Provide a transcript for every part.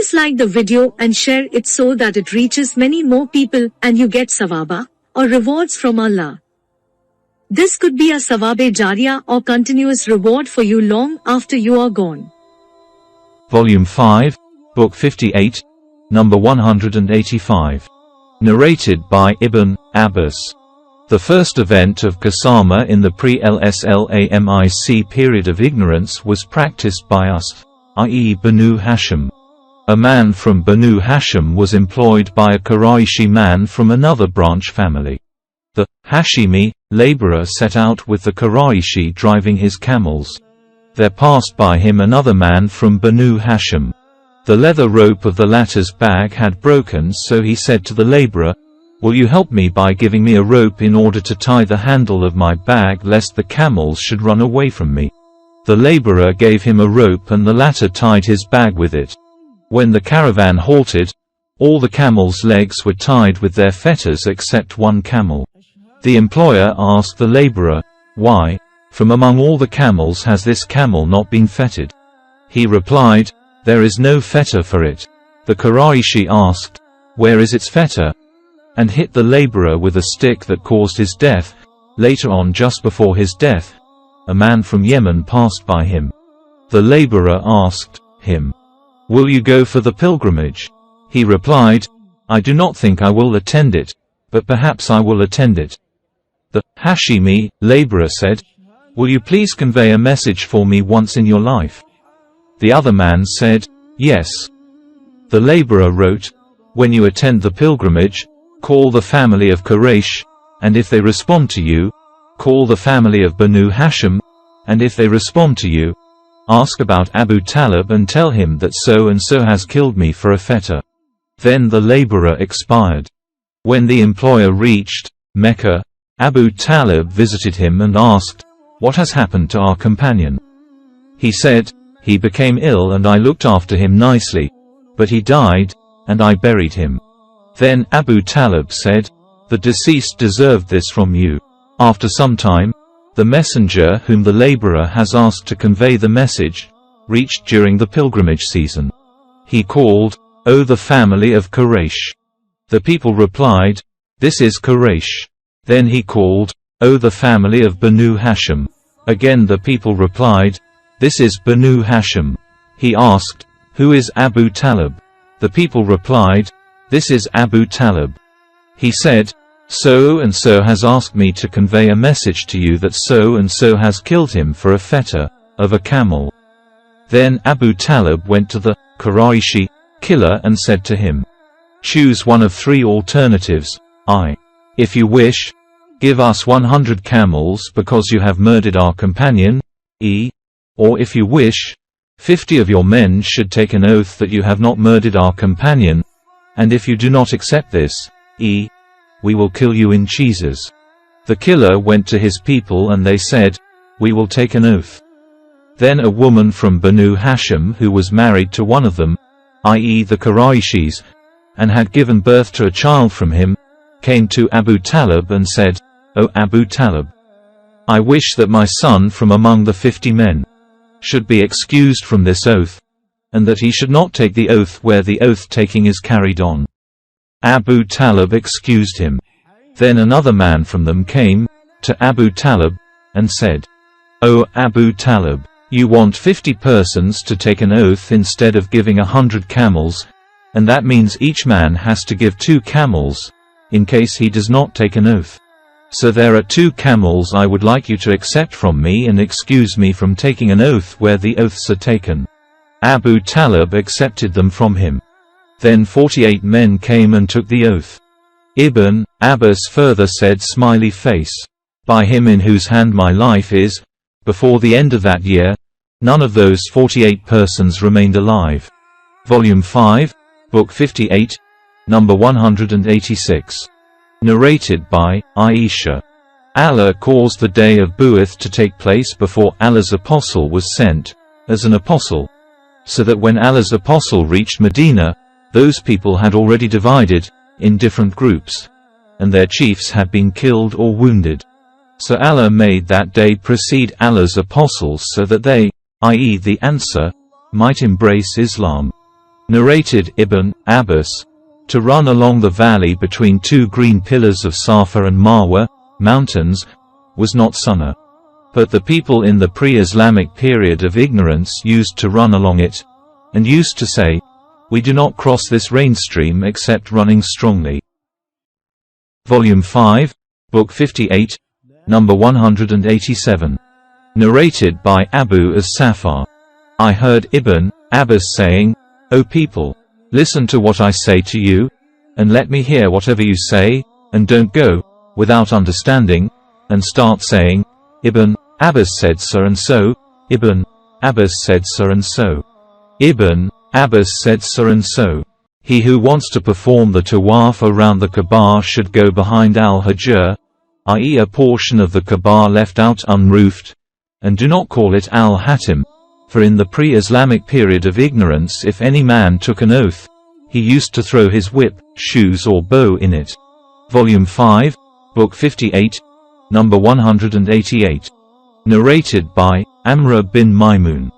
Please like the video and share it so that it reaches many more people and you get sawaba, or rewards from Allah. This could be a sawabe jariyah or continuous reward for you long after you are gone. Volume 5, Book 58, number 185. Narrated by Ibn Abbas. The first event of Qasama in the pre-Islamic period of ignorance was practiced by us, i.e. Banu Hashim. A man from Banu Hashim was employed by a Qurayshi man from another branch family. The Hashimi laborer set out with the Qurayshi driving his camels. There passed by him another man from Banu Hashim. The leather rope of the latter's bag had broken, so he said to the laborer, "Will you help me by giving me a rope in order to tie the handle of my bag lest the camels should run away from me?" The laborer gave him a rope and the latter tied his bag with it. When the caravan halted, all the camels' legs were tied with their fetters except one camel. The employer asked the laborer, "Why, from among all the camels has this camel not been fettered?" He replied, "There is no fetter for it." The Qurayshi asked, "Where is its fetter?" and hit the laborer with a stick that caused his death. Later on, just before his death, a man from Yemen passed by him. The laborer asked him, "Will you go for the pilgrimage?" He replied, "I do not think I will attend it, but perhaps I will attend it." The Hashimi laborer said, "Will you please convey a message for me once in your life?" The other man said, "Yes." The laborer wrote, "When you attend the pilgrimage, call the family of Quraysh, and if they respond to you, call the family of Banu Hashim, and if they respond to you, ask about Abu Talib and tell him that so-and-so has killed me for a fetter." Then the laborer expired. When the employer reached Mecca, Abu Talib visited him and asked, "What has happened to our companion?" He said, "He became ill and I looked after him nicely, but he died, and I buried him." Then Abu Talib said, "The deceased deserved this from you." After some time, the messenger whom the laborer has asked to convey the message, reached during the pilgrimage season. He called, "O the family of Quraysh." The people replied, "This is Quraysh." Then he called, "O the family of Banu Hashim." Again the people replied, "This is Banu Hashim." He asked, "Who is Abu Talib?" The people replied, "This is Abu Talib." He said, "So-and-so has asked me to convey a message to you that so-and-so has killed him for a fetter of a camel." Then Abu Talib went to the Qurayshi killer and said to him, "Choose one of three alternatives. If you wish, give us 100 camels because you have murdered our companion. Or if you wish, 50 of your men should take an oath that you have not murdered our companion. And if you do not accept this, we will kill you in cheeses." The killer went to his people and they said, "We will take an oath." Then a woman from Banu Hashim who was married to one of them, i.e. the Qurayshis, and had given birth to a child from him, came to Abu Talib and said, "O Abu Talib, I wish that my son from among the 50 men should be excused from this oath, and that he should not take the oath where the oath-taking is carried on." Abu Talib excused him. Then another man from them came to Abu Talib and said, "O Abu Talib, you want 50 persons to take an oath instead of giving 100 camels, and that means each man has to give 2 camels, in case he does not take an oath. So there are 2 camels I would like you to accept from me and excuse me from taking an oath where the oaths are taken." Abu Talib accepted them from him. Then 48 men came and took the oath. Ibn Abbas further said, "Smiley face. By him in whose hand my life is, before the end of that year, none of those 48 persons remained alive." Volume 5, Book 58, number 186. Narrated by Aisha. Allah caused the day of Bu'ath to take place before Allah's apostle was sent, as an apostle, so that when Allah's apostle reached Medina, those people had already divided in different groups, and their chiefs had been killed or wounded. So Allah made that day precede Allah's apostles so that they, i.e. the Ansar, might embrace Islam. Narrated Ibn Abbas, to run along the valley between two green pillars of Safa and Marwa, mountains, was not sunnah. But the people in the pre-Islamic period of ignorance used to run along it, and used to say, "We do not cross this rain stream except running strongly." Volume 5, Book 58, number 187. Narrated by Abu as-Safar. I heard Ibn Abbas saying, "O people, listen to what I say to you, and let me hear whatever you say, and don't go, without understanding, and start saying, 'Ibn Abbas said so and so, Ibn Abbas said so and so. Ibn Abbas said so and so.' He who wants to perform the tawaf around the Kaaba should go behind Al-Hajr, i.e. a portion of the Kaaba left out unroofed, and do not call it Al-Hatim, for in the pre-Islamic period of ignorance if any man took an oath, he used to throw his whip, shoes or bow in it." Volume 5, Book 58, number 188. Narrated by Amr bin Maimun.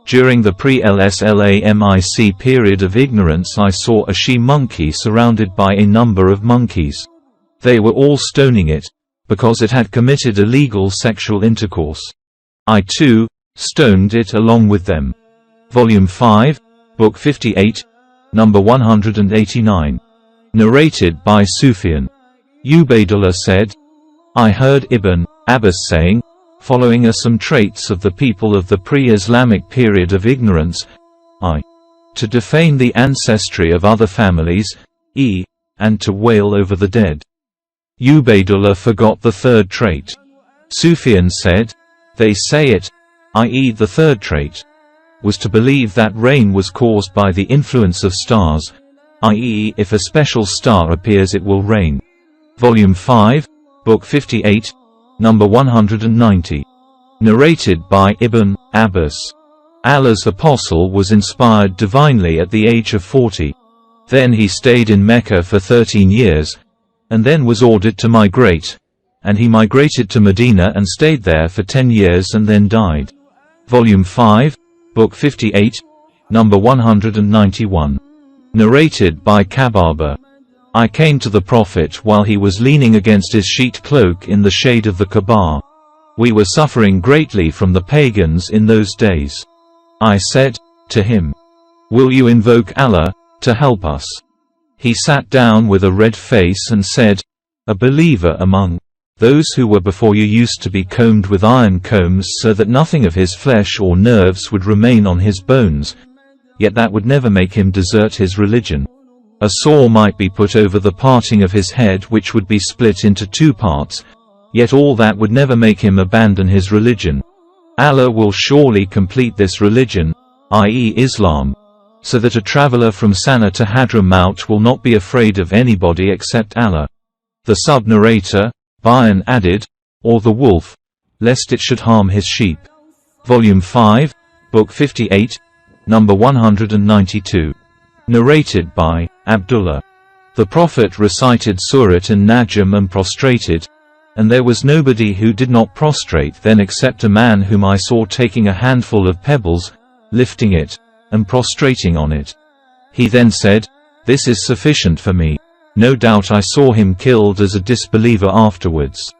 During the pre-Islamic period of ignorance I saw a she-monkey surrounded by a number of monkeys. They were all stoning it, because it had committed illegal sexual intercourse. I too stoned it along with them. Volume 5, Book 58, number 189. Narrated by Sufyan. Ubaydullah said, I heard Ibn Abbas saying, following are some traits of the people of the pre-Islamic period of ignorance, to defame the ancestry of other families, and to wail over the dead. Ubaydullah forgot the third trait. Sufyan said, they say it, i.e. the third trait, was to believe that rain was caused by the influence of stars, i.e. if a special star appears it will rain. Volume 5, Book 58, number 190. Narrated by Ibn Abbas. Allah's apostle was inspired divinely at the age of 40. Then he stayed in Mecca for 13 years, and then was ordered to migrate, and he migrated to Medina and stayed there for 10 years and then died. Volume 5, Book 58, number 191. Narrated by Kababa. I came to the Prophet while he was leaning against his sheet cloak in the shade of the Kaaba. We were suffering greatly from the pagans in those days. I said to him, will you invoke Allah to help us? He sat down with a red face and said, a believer among those who were before you used to be combed with iron combs so that nothing of his flesh or nerves would remain on his bones, yet that would never make him desert his religion. A saw might be put over the parting of his head which would be split into two parts, yet all that would never make him abandon his religion. Allah will surely complete this religion, i.e. Islam, so that a traveler from Sana to Hadramaut will not be afraid of anybody except Allah. The sub-narrator, Bayan added, or the wolf, lest it should harm his sheep. Volume 5, Book 58, number 192. Narrated by Abdullah. The Prophet recited Surah An-Najm and prostrated, and there was nobody who did not prostrate then except a man whom I saw taking a handful of pebbles, lifting it, and prostrating on it. He then said, this is sufficient for me. No doubt I saw him killed as a disbeliever afterwards.